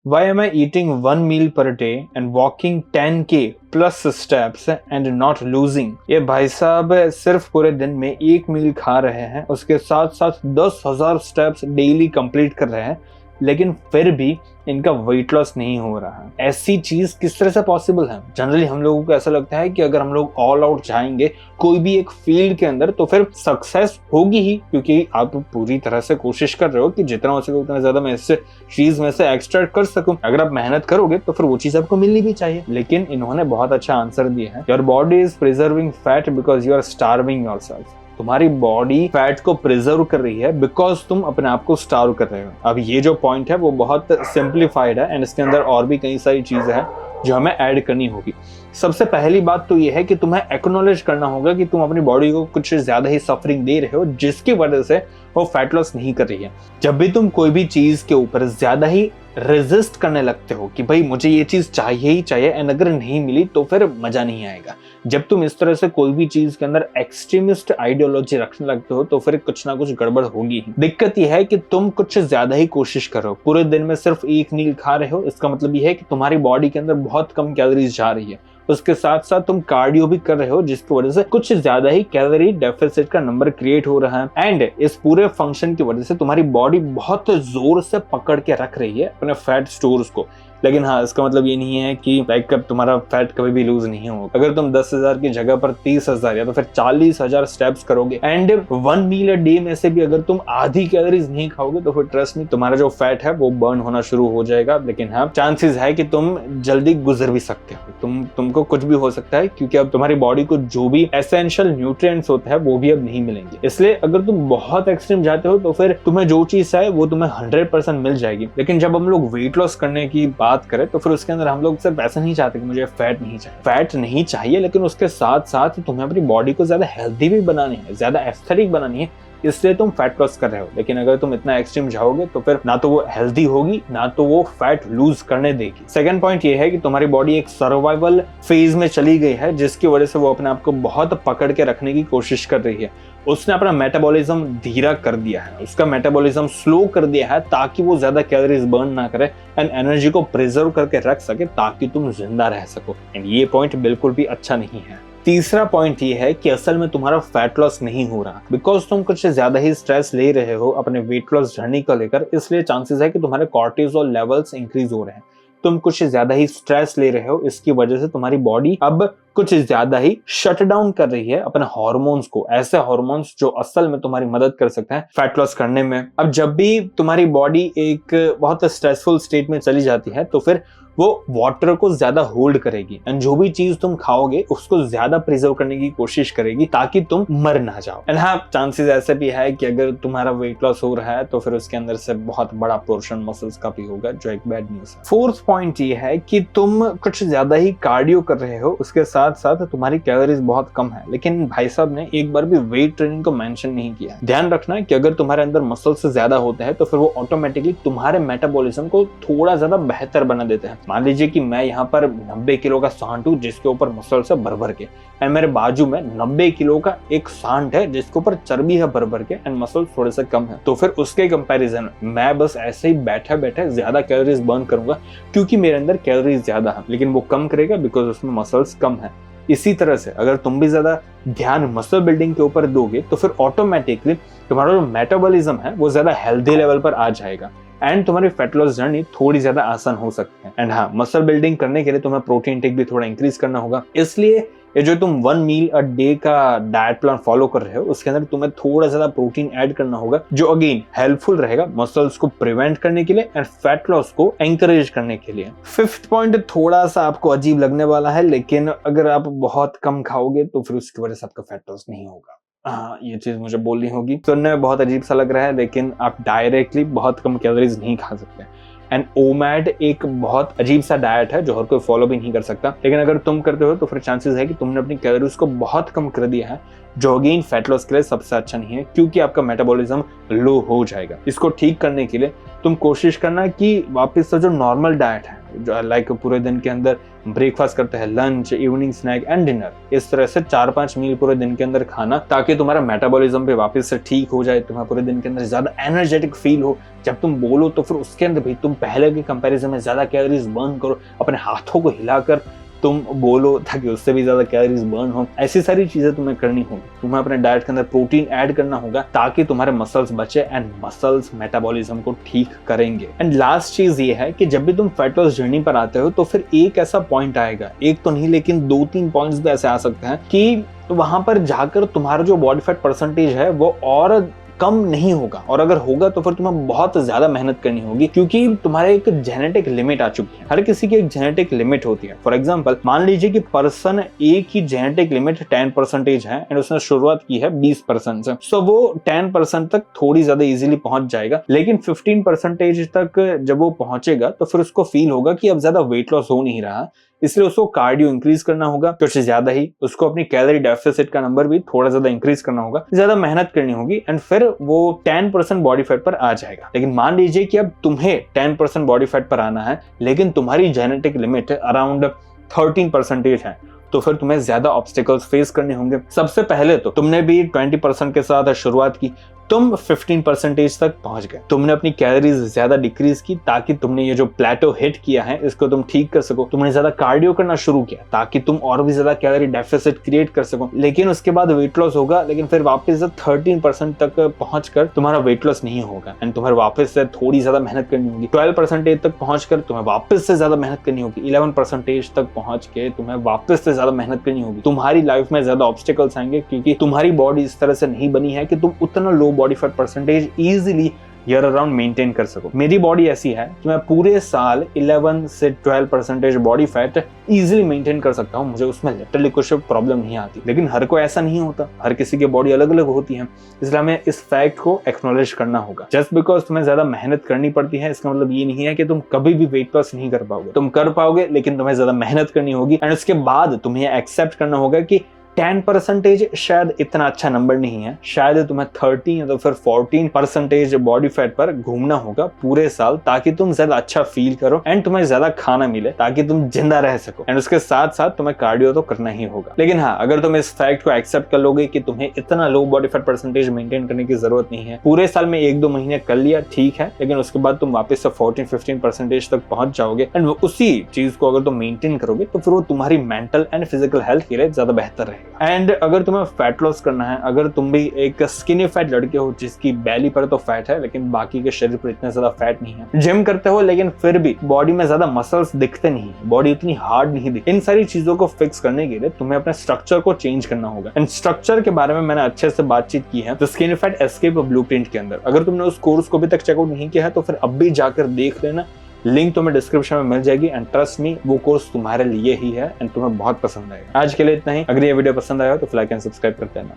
Why am I eating 1 meal per day and walking 10K plus steps and not losing? ये भाई साहब सिर्फ पूरे दिन में 1 मील खा रहे हैं, उसके साथ साथ 10,000 स्टेप्स डेली कंप्लीट कर रहे हैं, लेकिन फिर भी इनका वेट लॉस नहीं हो रहा है। ऐसी चीज किस तरह से पॉसिबल है? जनरली हम लोगों को ऐसा लगता है कि अगर हम लोग ऑल आउट जाएंगे कोई भी एक फील्ड के अंदर तो फिर सक्सेस होगी ही, क्योंकि आप पूरी तरह से कोशिश कर रहे हो कि जितना हो सके उतना ज्यादा मैं इस चीज में से एक्सट्रैक्ट कर सकूं। अगर आप मेहनत करोगे तो फिर वो चीज आपको मिलनी भी चाहिए। लेकिन इन्होंने बहुत अच्छा आंसर दिया है, your body is preserving fat because you are starving yourself. तुम्हारी बॉडी फैट को प्रिजर्व कर रही है बिकॉज तुम अपने आप को स्टार्व कर रहे हो। अब ये जो पॉइंट है वो बहुत सिंप्लीफाइड है एंड इसके अंदर और भी कई सारी चीजें हैं जो हमें ऐड करनी होगी। सबसे पहली बात तो ये है कि तुम्हें एक्नॉलेज करना होगा कि तुम अपनी बॉडी को कुछ ज्यादा ही सफरिंग दे रहे हो, जिसकी वजह से वो फैट लॉस नहीं कर रही है। जब भी तुम कोई भी चीज के ऊपर ज्यादा ही रेजिस्ट करने लगते हो कि भाई मुझे ये चीज चाहिए ही चाहिए एंड अगर नहीं मिली तो फिर मजा नहीं आएगा, जब तुम इस तरह से कोई भी चीज के अंदर एक्सट्रीमिस्ट आइडियोलॉजी रखने लगते हो तो फिर कुछ ना कुछ गड़बड़ होगी ही। दिक्कत यह है कि तुम कुछ ज्यादा ही कोशिश कर रहे हो, पूरे दिन में सिर्फ 1 मील खा रहे हो। इसका मतलब यह है कि तुम्हारी बॉडी के अंदर बहुत कम कैलोरीज जा रही है। उसके साथ साथ तुम कार्डियो भी कर रहे हो, जिसकी वजह से कुछ ज्यादा ही कैलोरी डेफिसिट का नंबर क्रिएट हो रहा है एंड इस पूरे फंक्शन की वजह से तुम्हारी बॉडी बहुत जोर से पकड़ के रख रही है अपने फैट स्टोर्स को। लेकिन हाँ, इसका मतलब ये नहीं है कि लाइक तुम्हारा फैट कभी भी लूज नहीं होगा। अगर तुम 10,000 की जगह पर 30,000 या तो फिर 40,000 स्टेप्स करोगे एंड 1 मील अ डे में से भी अगर तुम आधी कैलोरीज नहीं खाओगे तो फिर ट्रस्ट मी तुम्हारा जो फैट है वो बर्न होना शुरू हो जाएगा। लेकिन हाँ, चांसेस है कि तुम जल्दी गुजर भी सकते हो, तुमको कुछ भी हो सकता है, क्योंकि अब तुम्हारी बॉडी को जो भी एसेंशियल न्यूट्रिएंट्स होते हैं वो भी अब नहीं मिलेंगे। इसलिए अगर तुम बहुत एक्सट्रीम जाते हो तो फिर तुम्हें जो चीज है वो तुम्हें 100% मिल जाएगी। लेकिन जब हम लोग वेट लॉस करने की बात करें तो फिर उसके अंदर हम लोग सिर्फ ऐसा नहीं चाहते कि मुझे फैट नहीं चाहिए। फैट नहीं चाहिए, लेकिन उसके साथ साथ तुम्हें अपनी बॉडी को ज्यादा हेल्दी भी बनानी है, ज्यादा एस्थेटिक बनानी है, इसलिए तुम फैट लॉस कर रहे हो। लेकिन अगर तुम इतना एक्सट्रीम जाओगे तो फिर ना तो वो हेल्दी होगी ना तो वो फैट लूज करने देगी। सेकंड पॉइंट ये है कि तुम्हारी बॉडी एक सर्वाइवल फेज में चली गई है, जिसकी वजह से वो अपने आप को बहुत पकड़ के रखने की कोशिश कर रही है। उसने अपना मेटाबॉलिज्म धीरा कर दिया है, उसका मेटाबॉलिज्म स्लो कर दिया है ताकि वो ज्यादा कैलोरीज बर्न ना करे एंड एनर्जी को प्रिजर्व करके रख सके ताकि तुम जिंदा रह सको। एंड ये पॉइंट बिल्कुल भी अच्छा नहीं है। तीसरा पॉइंट ये है कि असल में तुम्हारा फैट लॉस नहीं हो रहा बिकॉज तुम कुछ ज्यादा ही स्ट्रेस ले रहे हो अपने वेट लॉस जर्नी को लेकर। इसलिए चांसेस है कि तुम्हारे कॉर्टिसोल लेवल्स इंक्रीज हो रहे हैं। तुम कुछ ज्यादा ही स्ट्रेस ले रहे हो, इसकी वजह से तुम्हारी बॉडी अब कुछ ज्यादा ही शट डाउन कर रही है अपने हार्मोन्स को, ऐसे हार्मोन्स जो असल में तुम्हारी मदद कर सकते हैं फैट लॉस करने में। अब जब भी तुम्हारी बॉडी एक बहुत स्ट्रेसफुल स्टेट में चली जाती है तो फिर वो वाटर को ज्यादा होल्ड करेगी एंड जो भी चीज तुम खाओगे उसको ज्यादा प्रिजर्व करने की कोशिश करेगी ताकि तुम मर ना जाओ। एंड हाँ, चांसेस ऐसे भी है कि अगर तुम्हारा वेट लॉस हो रहा है तो फिर उसके अंदर से बहुत बड़ा पोर्शन मसल्स का भी होगा, जो एक बैड न्यूज है। फोर्थ पॉइंट ये है कि तुम कुछ ज्यादा ही कार्डियो कर रहे हो, उसके साथ साथ तुम्हारी कैलोरीज बहुत कम है। लेकिन भाई साहब ने एक बार भी वेट ट्रेनिंग को मेंशन नहीं किया। ध्यान रखना कि अगर तुम्हारे अंदर मसल्स ज्यादा होते हैं तो फिर वो ऑटोमेटिकली तुम्हारे मेटाबॉलिज्म को थोड़ा ज्यादा बेहतर बना देते हैं। मान लीजिए कि मैं यहाँ पर 90 किलो का सांड हूँ जिसके ऊपर मसल्स है भर भर के, एंड मेरे बाजू में 90 किलो का एक सांड है जिसके ऊपर चर्बी है भर भर के एंड मसल्स थोड़े से कम है। तो फिर उसके कंपैरिजन मैं बस ऐसे ही बैठे बैठे ज्यादा कैलोरीज बर्न करूंगा क्योंकि मेरे अंदर कैलोरीज ज्यादा है, लेकिन वो कम करेगा बिकॉज उसमें मसल्स कम है। इसी तरह से अगर तुम भी ज्यादा ध्यान मसल बिल्डिंग के ऊपर दोगे तो फिर ऑटोमेटिकली तुम्हारा जो मेटाबॉलिज्म है वो ज्यादा हेल्दी लेवल पर आ जाएगा एंड तुम्हारी फैट लॉस जर्नी थोड़ी ज्यादा आसान हो सकती है। एंड हाँ, मसल बिल्डिंग करने के लिए तुम्हें प्रोटीन टेक भी थोड़ा इंक्रीज करना होगा। इसलिए ये जो तुम 1 मील अ डे का डाइट प्लान फॉलो कर रहे हो उसके अंदर तुम्हें थोड़ा ज्यादा प्रोटीन ऐड करना होगा, जो अगेन हेल्पफुल रहेगा मसल्स को प्रिवेंट करने के लिए एंड फैट लॉस को एंकरेज करने के लिए। फिफ्थ पॉइंट थोड़ा सा आपको अजीब लगने वाला है, लेकिन अगर आप बहुत कम खाओगे तो फिर उसकी वजह से आपका फैट लॉस नहीं होगा। हाँ, ये चीज मुझे बोलनी होगी। सुनने में बहुत अजीब सा लग रहा है, लेकिन आप डायरेक्टली बहुत कम कैलोरीज नहीं खा सकते। एंड ओमैड एक बहुत अजीब सा डाइट है जो हर कोई फॉलो भी नहीं कर सकता, लेकिन अगर तुम करते हो तो फिर चांसेस है कि तुमने अपनी कैलोरीज को बहुत कम कर दिया है जो अगेन फैट लॉस के लिए सबसे अच्छा नहीं है, क्योंकि आपका मेटाबॉलिज्म लो हो जाएगा। इसको ठीक करने के लिए तुम कोशिश करना कि वापस से जो नॉर्मल डाइट है, जो लाइक पूरे दिन के अंदर ब्रेकफास्ट करते हैं, lunch, evening snack and dinner, इस तरह से 4-5 मील पूरे दिन के अंदर खाना, ताकि तुम्हारा मेटाबॉलिज्म भी वापस से ठीक हो जाए, तुम्हें पूरे दिन के अंदर ज्यादा एनर्जेटिक फील हो। जब तुम बोलो तो फिर उसके अंदर भी तुम पहले के कंपैरिजन में ज्यादा कैलोरीज बर्न करो, अपने हाथों को हिलाकर तुम बोलो ताकि उससे भी ज्यादा कैलोरीज बर्न हो। ऐसी सारी चीजें तुम्हें करनी होगी। तुम्हें अपने डाइट के अंदर प्रोटीन ऐड करना होगा ताकि तुम्हारे मसल्स बचे एंड मसल्स मेटाबॉलिज्म को ठीक करेंगे। एंड लास्ट चीज ये है कि जब भी तुम फैट लॉस जर्नी पर आते हो तो फिर एक ऐसा पॉइंट आएगा, एक तो नहीं लेकिन 2-3 पॉइंट्स भी ऐसे आ सकते हैं कि वहां पर जाकर तुम्हारा जो बॉडी फैट परसेंटेज है वो और कम नहीं होगा, और अगर होगा तो फिर तुम्हें बहुत ज्यादा मेहनत करनी होगी, क्योंकि तुम्हारे एक जेनेटिक लिमिट आ चुकी है। हर किसी की एक जेनेटिक लिमिट होती है। फॉर एग्जांपल मान लीजिए कि पर्सन ए की जेनेटिक लिमिट 10% है एंड उसने शुरुआत की है 20% से, सो वो 10% तक थोड़ी ज्यादा इजीली पहुंच जाएगा, लेकिन 15% तक जब वो पहुंचेगा तो फिर उसको फील होगा कि अब ज्यादा वेट लॉस हो नहीं रहा, इसलिए उसको कार्डियो इंक्रीज करना होगा कुछ ज्यादा ही, उसको अपनी कैलोरी डेफिसिट का नंबर भी थोड़ा ज्यादा इंक्रीज करना होगा, ज्यादा मेहनत करनी होगी एंड फिर वो 10% बॉडी फैट पर आ जाएगा। लेकिन मान लीजिए कि अब तुम्हें 10% बॉडी फैट पर आना है, लेकिन तुम्हारी जेनेटिक लिमिट अराउंड 13% है, तो फिर तुम्हें ज्यादा ऑब्स्टिकल्स फेस करने होंगे। सबसे पहले तो तुमने भी 20% के साथ शुरुआत की, तुम 15% तक पहुंच गए, तुमने अपनी कैलोरीज ज्यादा डिक्रीज की ताकि तुमने ये जो प्लेटो हिट किया है इसको तुम ठीक कर सको। तुमने ज्यादा कार्डियो करना शुरू किया ताकि तुम और भी ज्यादा कैलोरी डेफिसिट क्रिएट कर सको, लेकिन उसके बाद वेट लॉस होगा, लेकिन फिर वापस से 13% तक पहुंचकर तुम्हारा वेट लॉस नहीं होगा एंड तुम्हें वापस से थोड़ी ज्यादा मेहनत करनी होगी। 12% तक पहुंचकर तुम्हें वापस से ज्यादा मेहनत करनी होगी। 11% तक पहुंच के तुम्हें वापस से ज्यादा मेहनत करनी होगी। तुम्हारी लाइफ में ज्यादा ऑब्स्टिकल्स आएंगे, क्योंकि तुम्हारी बॉडी इस तरह से नहीं बनी है कि तुम उतना low body fat percentage easily year around maintain कर सको। मेरी बॉडी ऐसी है कि मैं पूरे साल 11 से 12% बॉडी फैट इजीली मेंटेन कर सकता हूँ, मुझे उसमें लिटरली कुछ प्रॉब्लम नहीं आती। लेकिन हर कोई ऐसा नहीं होता, हर किसी की बॉडी अलग अलग होती है, इसलिए हमें इस फैक्ट को एक्नॉलेज करना होगा। जस्ट बिकॉज तुम्हें ज्यादा मेहनत करनी पड़ती है इसका मतलब ये नहीं है कि तुम कभी भी वेट लॉस नहीं कर पाओगे। तुम कर पाओगे, लेकिन तुम्हें ज्यादा मेहनत करनी होगी एंड उसके बाद तुम्हें एक्सेप्ट करना होगा कि 10% शायद इतना अच्छा नंबर नहीं है, शायद तुम्हें 13 या तो फिर 14% बॉडी फैट पर घूमना होगा पूरे साल, ताकि तुम ज्यादा अच्छा फील करो एंड तुम्हें ज्यादा खाना मिले ताकि तुम जिंदा रह सको। एंड उसके साथ साथ तुम्हें कार्डियो तो करना ही होगा। लेकिन हाँ, अगर तुम इस फैक्ट को एक्सेप्ट कर लोगे कि तुम्हें इतना लो बॉडी फैट परसेंटेज मेंटेन करने की जरूरत नहीं है, पूरे साल में 1-2 महीने कर लिया ठीक है, लेकिन उसके बाद तुम वापस से 14-15% तक पहुंच जाओगे एंड उसी चीज को अगर तुम मेंटेन करोगे तो फिर वो तुम्हारी मेंटल एंड फिजिकल हेल्थ के लिए ज्यादा बेहतर रहेगा। एंड अगर तुम्हें फैट लॉस करना है, अगर तुम भी एक स्किनी फैट लड़के हो जिसकी बैली पर तो फैट है लेकिन बाकी के शरीर पर इतना ज्यादा फैट नहीं है, जिम करते हो लेकिन फिर भी बॉडी में ज्यादा मसल्स दिखते नहीं है, बॉडी इतनी हार्ड नहीं दिखती, इन सारी चीजों को फिक्स करने के लिए तुम्हें अपने स्ट्रक्चर को चेंज करना होगा। एंड स्ट्रक्चर के बारे में मैंने अच्छे से बातचीत की है the skinny fat escape blueprint के अंदर। अगर तुमने उस कोर्स को अभी तक चेकआउट नहीं किया है तो फिर अब भी जाकर देख लेना, लिंक तुम्हें डिस्क्रिप्शन में मिल जाएगी एंड ट्रस्ट मी वो कोर्स तुम्हारे लिए ही है एंड तुम्हें बहुत पसंद आएगा। आज के लिए इतना ही। अगर ये वीडियो पसंद आया हो तो लाइक एंड सब्सक्राइब करते रहना।